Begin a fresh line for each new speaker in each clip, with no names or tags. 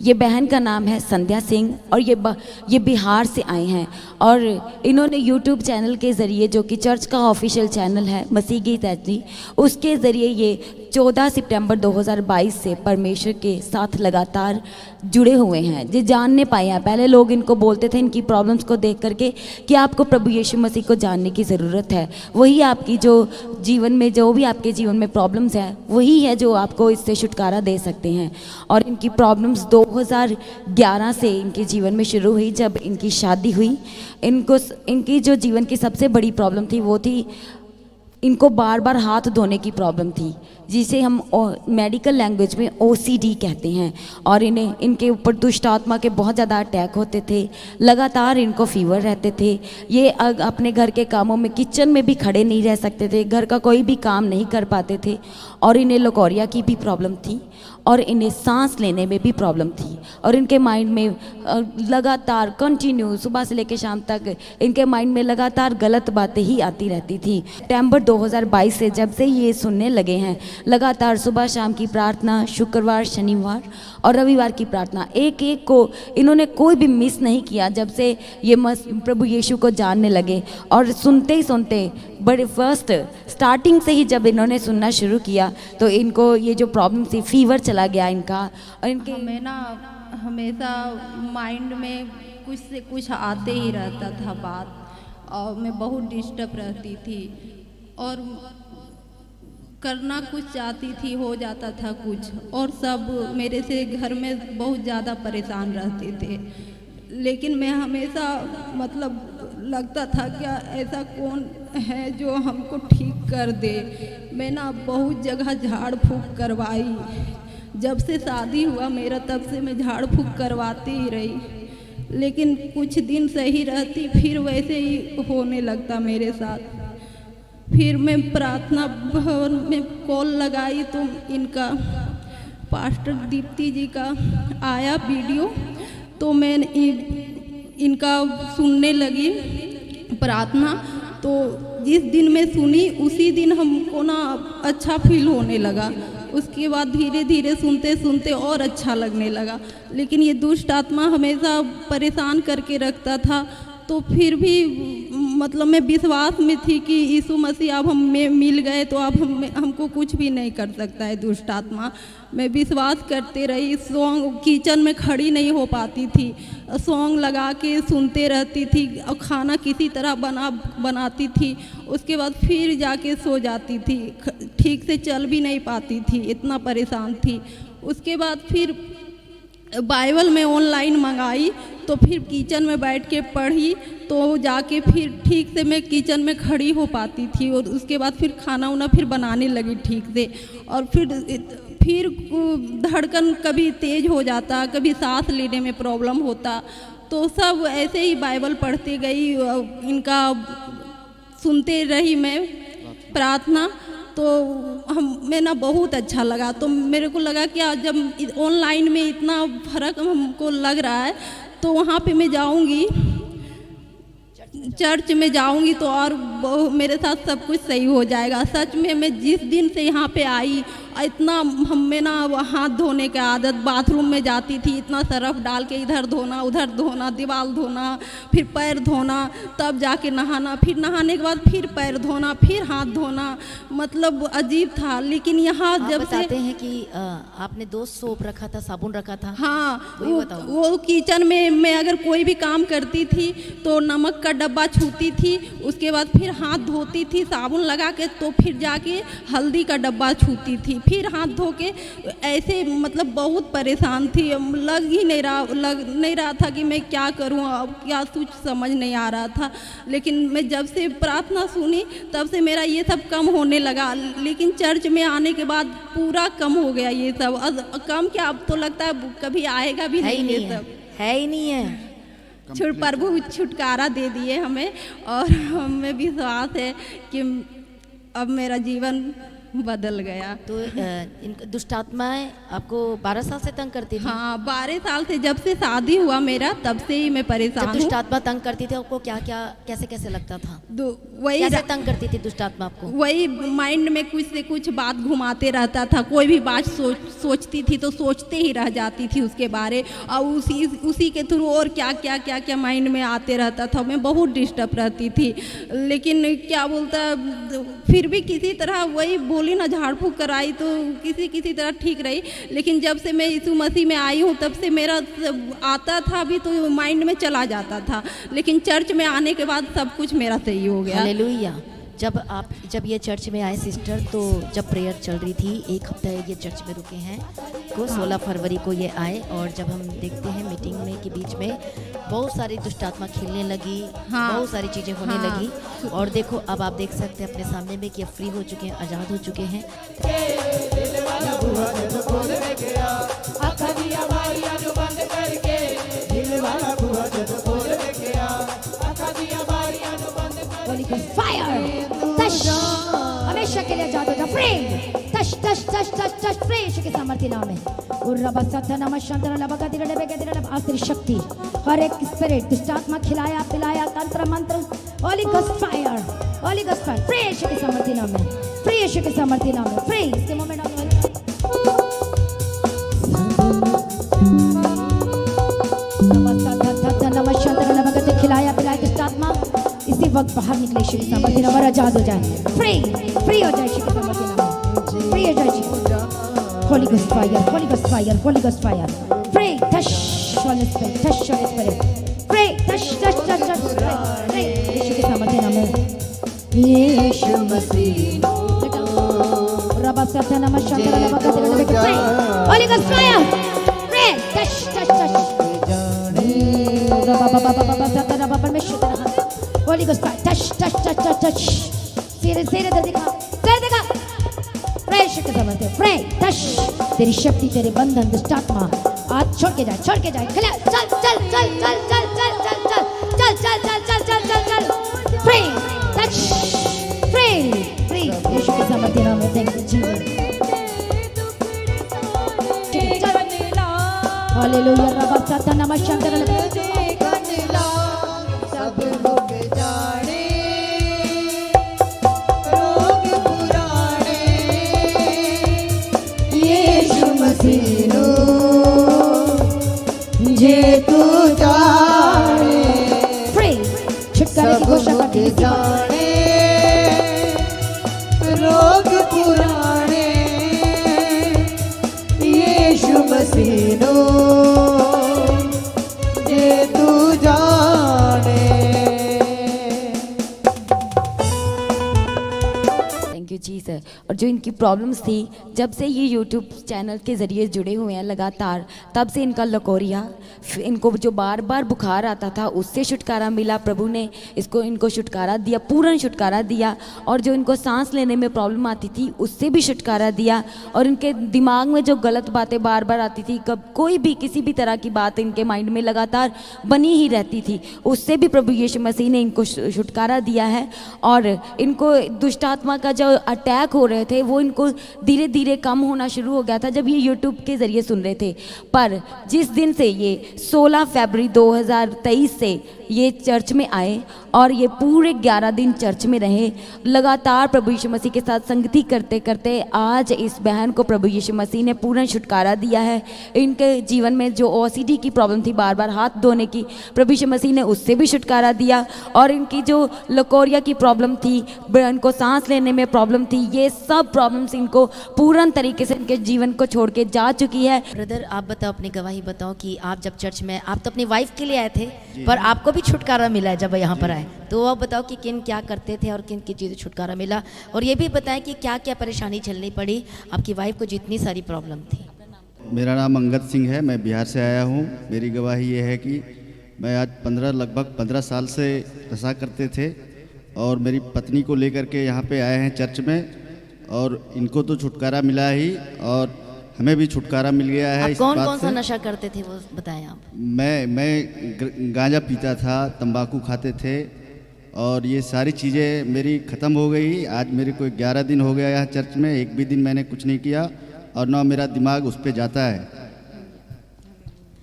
ये बहन का नाम है संध्या सिंह और ये बिहार से आए हैं और इन्होंने यूट्यूब चैनल के ज़रिए, जो कि चर्च का ऑफिशियल चैनल है मसीह गीत एचडी, उसके ज़रिए ये 14 सितंबर 2022 से परमेश्वर के साथ लगातार जुड़े हुए हैं। ये जानने पाए हैं। पहले लोग इनको बोलते थे इनकी प्रॉब्लम्स को देख करके कि आपको प्रभु यीशु मसीह को जानने की ज़रूरत है। वही आपकी जो जीवन में, जो भी आपके जीवन में प्रॉब्लम्स हैं, वही है जो आपको इससे छुटकारा दे सकते हैं। और इनकी प्रॉब्लम्स 2011 से इनके जीवन में शुरू हुई, जब इनकी शादी हुई। इनकी जो जीवन की सबसे बड़ी प्रॉब्लम थी वो थी, इनको बार बार हाथ धोने की प्रॉब्लम थी, जिसे हम मेडिकल लैंग्वेज में ओसीडी कहते हैं। और इनके ऊपर दुष्ट आत्मा के बहुत ज़्यादा अटैक होते थे, लगातार इनको फीवर रहते थे। ये अपने घर के कामों में, किचन में भी खड़े नहीं रह सकते थे, घर का कोई भी काम नहीं कर पाते थे। और इन्हें लकोरिया की भी प्रॉब्लम थी और इन्हें सांस लेने में भी प्रॉब्लम थी। और इनके माइंड में लगातार कंटिन्यू सुबह से लेकर शाम तक इनके माइंड में लगातार गलत बातें ही आती रहती थी। सितंबर 2022 से जब से ये सुनने लगे हैं, लगातार सुबह शाम की प्रार्थना, शुक्रवार, शनिवार और रविवार की प्रार्थना, एक एक को इन्होंने कोई भी मिस नहीं किया। जब से ये प्रभु यीशु को जानने लगे और सुनते ही सुनते, बड़े फर्स्ट स्टार्टिंग से ही जब इन्होंने सुनना शुरू किया तो इनको ये जो प्रॉब्लम थी, फीवर चला गया इनका। और इनके
हमें ना हमेशा माइंड में कुछ से कुछ आते ही रहता था बात, और मैं बहुत डिस्टर्ब रहती थी और करना कुछ चाहती थी, हो जाता था कुछ, और सब मेरे से घर में बहुत ज़्यादा परेशान रहते थे। लेकिन मैं हमेशा मतलब लगता था क्या ऐसा कौन है जो हमको ठीक कर दे। मैं ना बहुत जगह झाड़ फूँक करवाई, जब से शादी हुआ मेरा तब से मैं झाड़ फूँक करवाती ही रही, लेकिन कुछ दिन सही रहती, फिर वैसे ही होने लगता मेरे साथ। फिर मैं प्रार्थना भवन में कॉल लगाई तो इनका पास्टर दीप्ति जी का आया वीडियो, तो मैं इनका सुनने लगी प्रार्थना। तो जिस दिन मैं सुनी उसी दिन हमको ना अच्छा फील होने लगा। उसके बाद धीरे धीरे सुनते सुनते और अच्छा लगने लगा। लेकिन ये दुष्ट आत्मा हमेशा परेशान करके रखता था। तो फिर भी मतलब मैं विश्वास में थी कि यीशु मसीह अब हमें मिल गए तो अब हमको कुछ भी नहीं कर सकता है दुष्ट आत्मा। मैं विश्वास करते रही। सॉन्ग किचन में खड़ी नहीं हो पाती थी, सॉन्ग लगा के सुनते रहती थी और खाना किसी तरह बनाती थी। उसके बाद फिर जाके सो जाती थी, ठीक से चल भी नहीं पाती थी, इतना परेशान थी। उसके बाद फिर बाइबल में ऑनलाइन मंगाई, तो फिर किचन में बैठ के पढ़ी, तो जाके फिर ठीक से मैं किचन में खड़ी हो पाती थी। और उसके बाद फिर खाना उना फिर बनाने लगी ठीक से। और फिर धड़कन कभी तेज़ हो जाता, कभी सांस लेने में प्रॉब्लम होता। तो सब ऐसे ही बाइबल पढ़ते गई, इनका सुनते रही मैं प्रार्थना। तो मैं ना बहुत अच्छा लगा। तो मेरे को लगा कि आज जब ऑनलाइन में इतना फ़र्क हमको लग रहा है तो वहाँ पे मैं जाऊँगी, चर्च में जाऊंगी तो और मेरे साथ सब कुछ सही हो जाएगा। सच में मैं जिस दिन से यहाँ पे आई, इतना हमें ना हाथ धोने की आदत, बाथरूम में जाती थी इतना सरफ डाल के इधर धोना उधर धोना, दीवार धोना, फिर पैर धोना, तब जाके नहाना, फिर नहाने के बाद फिर पैर धोना, फिर हाथ धोना, मतलब अजीब था। लेकिन यहाँ जब
बताते हैं कि आपने 2 सोप रखा था, साबुन रखा था।
हाँ, वो किचन में मैं अगर कोई भी काम करती थी तो नमक का डब्बा छूती थी, उसके बाद फिर हाथ धोती थी साबुन लगा के, तो फिर जाके हल्दी का डब्बा छूती थी, फिर हाथ धो के। ऐसे मतलब बहुत परेशान थी, लग नहीं रहा था कि मैं क्या करूं, अब क्या कुछ समझ नहीं आ रहा था। लेकिन मैं जब से प्रार्थना सुनी तब से मेरा ये सब कम होने लगा। लेकिन चर्च में आने के बाद पूरा कम हो गया ये सब। कम क्या, अब तो लगता है कभी आएगा भी नहीं ये सब,
है ही नहीं है।
प्रभु छुटकारा दे दिए हमें, और हमें विश्वास है कि अब मेरा जीवन बदल गया।
तो इन दुष्ट आत्माएं आपको 12 साल से तंग करती थी?
हाँ, 12 साल से, जब से शादी हुआ मेरा तब से ही मैं
जब
परेशान
दुष्ट
हूँ।
आत्मा तंग करती थी आपको क्या क्या कैसे कैसे लगता था?
वही
कैसे तंग करती थी दुष्ट आत्मा आपको?
वही माइंड में कुछ से कुछ बात घुमाते रहता था। कोई भी बात सोचती थी तो सोचते ही रह जाती थी उसके बारे, और उसी के थ्रू और क्या क्या क्या क्या माइंड में आते रहता था। मैं बहुत डिस्टर्ब रहती थी, लेकिन क्या बोलता, फिर भी किसी तरह वही बोली ना, झाड़ फूँक कराई तो किसी तरह ठीक रही। लेकिन जब से मैं यीशु मसीह में आई हूँ तब से मेरा आता था भी तो माइंड में चला जाता था, लेकिन चर्च में आने के बाद सब कुछ मेरा सही हो गया।
हालेलुया। जब ये चर्च में आए सिस्टर, तो जब प्रेयर चल रही थी, एक हफ्ता ये चर्च में रुके हैं, को 16 फरवरी को ये आए, और जब हम देखते हैं मीटिंग में के बीच में बहुत सारी दुष्ट आत्मा खेलने लगी,
हाँ,
बहुत सारी चीज़ें होने
हाँ,
लगी। और देखो अब आप देख सकते हैं अपने सामने में कि अब फ्री हो चुके हैं, आज़ाद हो चुके हैं।
फायर तश हमेशा के लिए आजाद हो जा। प्रेम तश तश तश तश तश प्रेम यीशु के सामर्थ्य नाम में। उर्रबा सत्ता नमः शांतरा लबका दिले बेके दिले आखिरी शक्ति हर एक स्पिरिट दुष्ट आत्मा खिलाया पिलाया तंत्र मंत्र holy ghost fire, holy ghost fire प्रेम यीशु के सामर्थ्य नाम में, प्रेम यीशु के सामर्थ्य नाम में। प्रेम इसके मोमेंट ऑन नमः शांतरा लबका खिलाया पिलाया दुष्ट आत्मा इसी वक्त बाहर निकले यीशु के सामर्थ्य नाम में, आजाद हो जाए, फ्री हो जाए यीशु के सामर्थ्य नाम में, फ्री हो जाए। Holy ghost fire, holy ghost fire, holy ghost fire, free touch holy spirit, touch holy spirit, free touch touch touch touch free Yeshu के सामर्थ्य नाम में। यीशु मसीह रबा सत्ता नमः शांतरा लबका दिले free Holi ghost fire, free touch touch touch रबा सत्ता रबा परमेश्वर Holi ghost fire touch touch touch touch touch सिर दर्द दिखा फ्रेश के समझते फ्रेश टच तेरी शक्ति तेरे बंधन दुष्ट आत्मा आज छोड़ के जाए खिला चल चल चल चल चल चल चल चल चल चल चल चल चल चल चल फ्री टच फ्री यीशु के समझते नाम में। Thank you Jesus. हालेलुया रबा सत्ता नमः शांतरा
जे तू जाने
फ्री छुटकारे की घोषणा करते
जाने रोग पुराने यीशु मसीह नो जे तू जाने।
Thank you ji sir. और जो इनकी प्रॉब्लम्स थी, जब से ये यूट्यूब चैनल के ज़रिए जुड़े हुए हैं लगातार, तब से इनका लकोरिया, इनको जो बार बार बुखार आता था उससे छुटकारा मिला। प्रभु ने इनको छुटकारा दिया, पूर्ण छुटकारा दिया। और जो इनको सांस लेने में प्रॉब्लम आती थी उससे भी छुटकारा दिया। और इनके दिमाग में जो गलत बातें बार बार आती थी, कोई भी किसी भी तरह की बात इनके माइंड में लगातार बनी ही रहती थी, उससे भी प्रभु यीशु मसीह ने इनको छुटकारा दिया है। और इनको दुष्ट आत्मा का जो अटैक हो रहे थे वो इनको धीरे धीरे कम होना शुरू हो गया था जब ये यूट्यूब के ज़रिए सुन रहे थे। पर जिस दिन से ये 16 फरवरी 2023 से ये चर्च में आए और ये पूरे 11 दिन चर्च में रहे, लगातार प्रभु यीशु मसीह के साथ संगति करते करते आज इस बहन को प्रभु यीशु मसीह ने पूर्ण छुटकारा दिया है। इनके जीवन में जो ओसीडी की प्रॉब्लम थी, बार बार हाथ धोने की, प्रभु यीशु मसीह ने उससे भी छुटकारा दिया। और इनकी जो लकोरिया की प्रॉब्लम थी, इनको सांस लेने में प्रॉब्लम थी, ये सब प्रॉब्लम्स इनको पूर्ण तरीके से इनके जीवन को छोड़ के जा चुकी है।
ब्रदर आप बताओ, अपनी गवाही बताओ कि आप जब चर्च में, आप तो अपनी वाइफ के लिए आए थे पर आपको भी छुटकारा मिला है जब यहाँ पर आए, तो आप बताओ कि किन क्या करते थे और किन की चीज़ें छुटकारा मिला, और ये भी बताएं कि क्या क्या परेशानी झेलनी पड़ी आपकी वाइफ को जितनी सारी प्रॉब्लम थी।
मेरा नाम अंगद सिंह है, मैं बिहार से आया हूँ। मेरी गवाही ये है कि मैं आज लगभग 15 साल से नशा करते थे और मेरी पत्नी को लेकर के यहाँ पे आए हैं चर्च में, और इनको तो छुटकारा मिला ही और हमें भी छुटकारा मिल गया है।
आप कौन कौन सा नशा करते थे वो बताएं आप।
मैं गांजा पीता था, तंबाकू खाते थे और ये सारी चीज़ें मेरी ख़त्म हो गई। आज मेरे को 11 दिन हो गया यहाँ चर्च में, एक भी दिन मैंने कुछ नहीं किया और ना मेरा दिमाग उस पर जाता है।
अब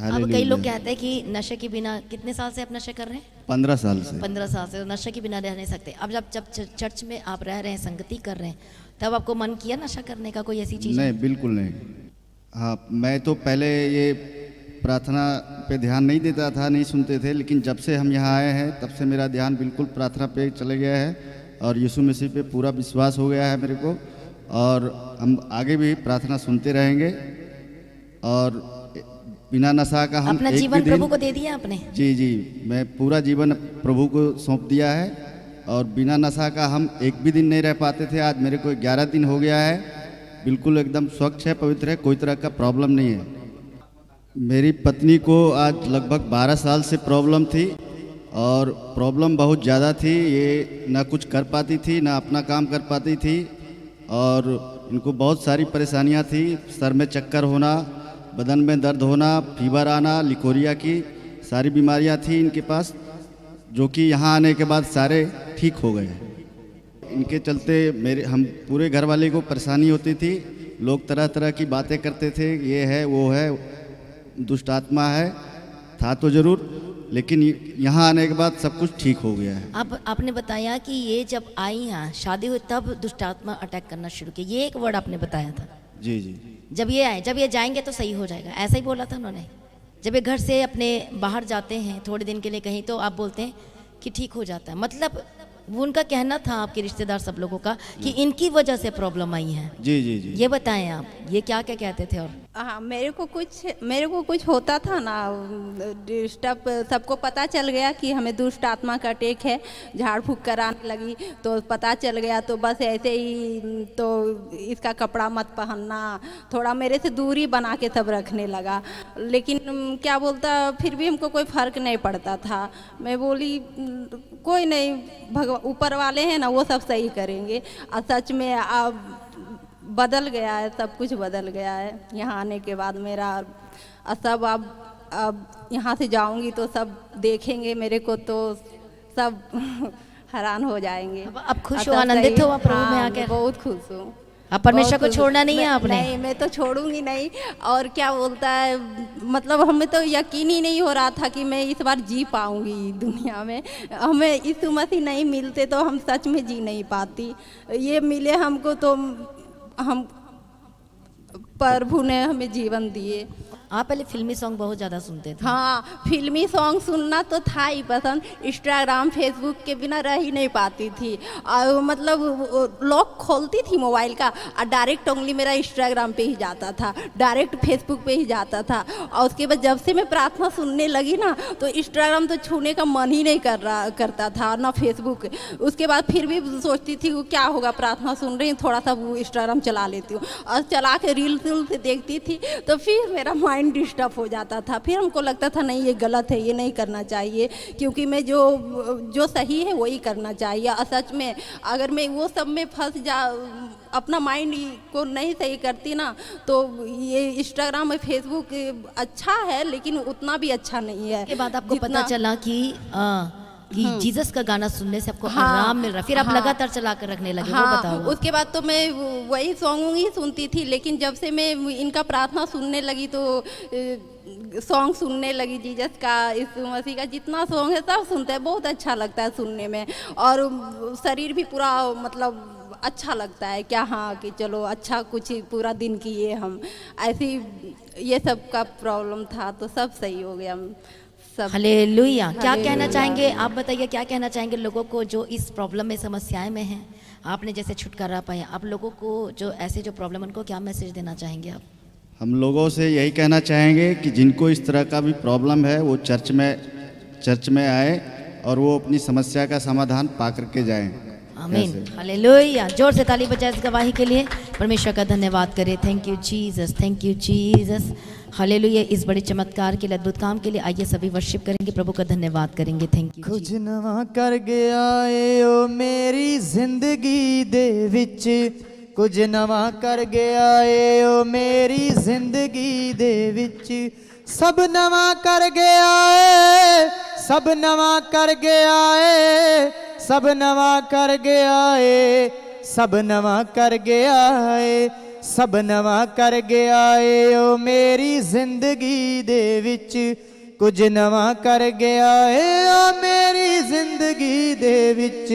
कई
हालेलुया।
लोग कहते हैं कि नशे के बिना, कितने साल से आप नशा कर रहे हैं?
15 साल से।
15 साल से नशे के बिना रह नहीं सकते। अब जब चर्च में आप रह रहे हैं, संगति कर रहे हैं, तब आपको मन किया नशा करने का? कोई ऐसी चीज़?
नहीं, बिल्कुल नहीं। हाँ, मैं तो पहले ये प्रार्थना पे ध्यान नहीं देता था, नहीं सुनते थे, लेकिन जब से हम यहाँ आए हैं तब से मेरा ध्यान बिल्कुल प्रार्थना पे चले गया है और यीशु मसीह पे पूरा विश्वास हो गया है मेरे को। और हम आगे भी प्रार्थना सुनते रहेंगे और बिना नशा का हम
अपना
एक भी
जीवन
दिन।
प्रभु को दे दिया आपने?
जी जी, मैं पूरा जीवन प्रभु को सौंप दिया है और बिना नशा का हम एक भी दिन नहीं रह पाते थे। आज मेरे को 11 दिन हो गया है, बिल्कुल एकदम स्वच्छ है, पवित्र है, कोई तरह का प्रॉब्लम नहीं है। मेरी पत्नी को आज लगभग 12 साल से प्रॉब्लम थी और प्रॉब्लम बहुत ज़्यादा थी। ये ना कुछ कर पाती थी, ना अपना काम कर पाती थी और इनको बहुत सारी परेशानियां थी। सर में चक्कर होना, बदन में दर्द होना, फीवर आना, लिकोरिया की सारी बीमारियां थी इनके पास, जो कि यहाँ आने के बाद सारे ठीक हो गए। इनके चलते हम पूरे घर वाले को परेशानी होती थी। लोग तरह तरह की बातें करते थे, ये है वो है, दुष्ट आत्मा है, था तो ज़रूर, लेकिन यहाँ आने के बाद सब कुछ ठीक हो गया है।
आपने बताया कि ये जब आई यहाँ, शादी हुई, तब दुष्ट आत्मा अटैक करना शुरू किया, ये एक वर्ड आपने बताया था।
जी जी।
जब ये आए, जब ये जाएंगे तो सही हो जाएगा, ऐसा ही बोला था उन्होंने? जब ये घर से अपने बाहर जाते हैं थोड़े दिन के लिए कहीं, तो आप बोलते हैं कि ठीक हो जाता है। मतलब वो उनका कहना था, आपके रिश्तेदार सब लोगों का, कि इनकी वजह से प्रॉब्लम आई है।
जी जी जी।
ये बताएं आप, ये क्या क्या कहते थे? और
हाँ, मेरे को कुछ होता था ना, डिस्टर्ब, सबको पता चल गया कि हमें दुष्ट आत्मा का अटैक है, झाड़ फूक कराने लगी तो पता चल गया। तो बस ऐसे ही, तो इसका कपड़ा मत पहनना, थोड़ा मेरे से दूरी बना के सब रखने लगा। लेकिन क्या बोलता, फिर भी हमको कोई फ़र्क नहीं पड़ता था। मैं बोली कोई नहीं, ऊपर वाले हैं ना, वो सब सही करेंगे। और सच में अब बदल गया है, सब कुछ बदल गया है यहाँ आने के बाद मेरा। सब अब यहाँ से जाऊँगी तो सब देखेंगे मेरे को, तो सब हैरान हो जाएंगे।
अब खुश हो, आनंदित हो आप प्रभु में आकर?
बहुत खुश हूँ।
अब परमेश्वर को
बहुत
छोड़ना नहीं है आपने?
नहीं, मैं तो छोड़ूंगी नहीं। और क्या बोलता है, मतलब हमें तो यकीन ही नहीं हो रहा था कि मैं इस बार जी पाऊंगी दुनिया में। हमें यीशु मसीह नहीं मिलते तो हम सच में जी नहीं पाती। ये मिले हमको तो हम, प्रभु ने हमें जीवन दिए।
आप पहले फिल्मी सॉन्ग बहुत ज़्यादा सुनते थे?
हाँ, फिल्मी सॉन्ग सुनना तो था ही पसंद। इंस्टाग्राम फेसबुक के बिना रह ही नहीं पाती थी। और मतलब लॉक खोलती थी मोबाइल का और डायरेक्ट उंगली मेरा इंस्टाग्राम पे ही जाता था, डायरेक्ट फेसबुक पे ही जाता था। और उसके बाद जब से मैं प्रार्थना सुनने लगी ना, तो इंस्टाग्राम तो छूने का मन ही नहीं करता था, ना फेसबुक। उसके बाद फिर भी सोचती थी वो क्या होगा, प्रार्थना सुन रही हूँ, थोड़ा सा वो इंस्टाग्राम चला लेती हूँ। और चला के रील्स देखती थी तो फिर मेरा माइंड डिस्टर्ब हो जाता था। फिर हमको लगता था नहीं, ये गलत है, ये नहीं करना चाहिए, क्योंकि मैं जो सही है वही करना चाहिए। और सच में अगर मैं वो सब में अपना माइंड को नहीं सही करती ना, तो ये इंस्टाग्राम और फेसबुक अच्छा है, लेकिन उतना भी अच्छा नहीं है।
के बाद आपको पता चला कि जीसस का गाना सुनने से आपको आराम मिल रहा है, फिर आप लगातार चला कर रखने लगे? वो बताओ।
उसके बाद तो मैं वही सॉन्ग ही सुनती थी, लेकिन जब से मैं इनका प्रार्थना सुनने लगी तो सॉन्ग सुनने लगी जीसस का, यीशु मसीह का जितना सॉन्ग है सब सुनते हैं, बहुत अच्छा लगता है सुनने में। और शरीर भी पूरा मतलब अच्छा लगता है क्या, हाँ कि चलो अच्छा कुछ पूरा दिन किए हम। ऐसी ये सब का प्रॉब्लम था तो सब सही हो गया सब।
हालेलुया। क्या कहना चाहेंगे आप? बताइए क्या कहना चाहेंगे लोगों को जो इस प्रॉब्लम में, समस्याएं में हैं? आपने जैसे छुटकारा पाया, आप लोगों को जो ऐसे जो प्रॉब्लम, उनको क्या मैसेज देना चाहेंगे आप?
हम लोगों से यही कहना चाहेंगे कि जिनको इस तरह का भी प्रॉब्लम है वो चर्च में आए और वो अपनी समस्या का समाधान पा करके जाएं।
आमीन, हालेलुया। जोर से ताली बजाएं इस गवाही के लिए। परमेश्वर का धन्यवाद करें। Thank you Jesus, thank you Jesus, hallelujah. इस बड़े चमत्कार के लिए, अद्भुत काम के लिए आइए सभी वर्शिप करेंगे, प्रभु का धन्यवाद करेंगे। Thank you.
कुछ नवा कर गया ए ओ मेरी जिंदगी दे विच, कुछ नवा कर गया ए ओ मेरी जिंदगी दे विच, सब नवा कर गया ए, सब नवा कर गया ए, सब नवा कर गया ਏ सब नवा कर गया ਏ सब नवा कर गया ਏ ਓ ਮੇਰੀ ਜ਼ਿੰਦਗੀ ਦੇ ਵਿੱਚ ਕੁਝ ਨਵਾਂ ਕਰ ਗਿਆ ਏ ਓ ਮੇਰੀ ਜ਼ਿੰਦਗੀ ਦੇ ਵਿੱਚ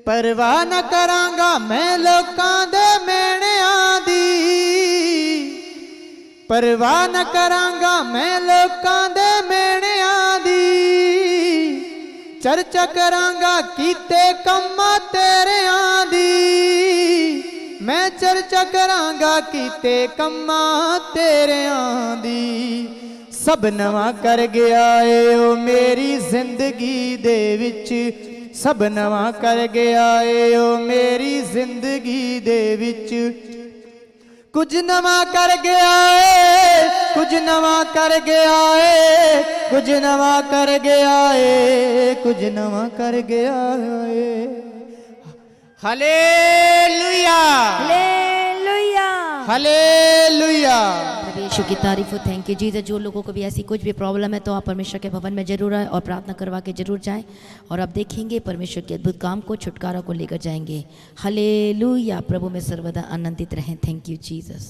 परवाह न करांगा मैं लोकां दे मेहणियां दी परवाह न करांगा मैं लोकां दे मेहणियां दी चर्चा करांगा कीते कम्मां तेरियां दी मैं चर्चा करांगा कीते कम्मां तेरियां दी सब नवां कर गया ਏ ओ मेरी जिंदगी दे विच सब नवा कर गया ਏ ਓ ਮੇਰੀ ਜ਼ਿੰਦਗੀ ਦੇ ਵਿੱਚ ਕੁਝ ਨਵਾਂ ਕਰ ਗਿਆ ਏ ਕੁਝ ਨਵਾਂ ਕਰ ਗਿਆ ਏ ਕੁਝ ਨਵਾਂ ਕਰ ਗਿਆ ਏ ਕੁਝ ਨਵਾਂ ਕਰ ਗਿਆ ਏ हालेलुया
हालेलुया
हालेलुया
प्रभु यीशु की तारीफ हो। Thank you Jesus. जो लोगों को भी ऐसी कुछ भी प्रॉब्लम है तो आप परमेश्वर के भवन में जरूर आए और प्रार्थना करवा के जरूर जाएं और आप देखेंगे परमेश्वर के अद्भुत काम को छुटकारा को लेकर जाएंगे। हालेलुया। प्रभु में सर्वदा आनंदित रहें। Thank you Jesus.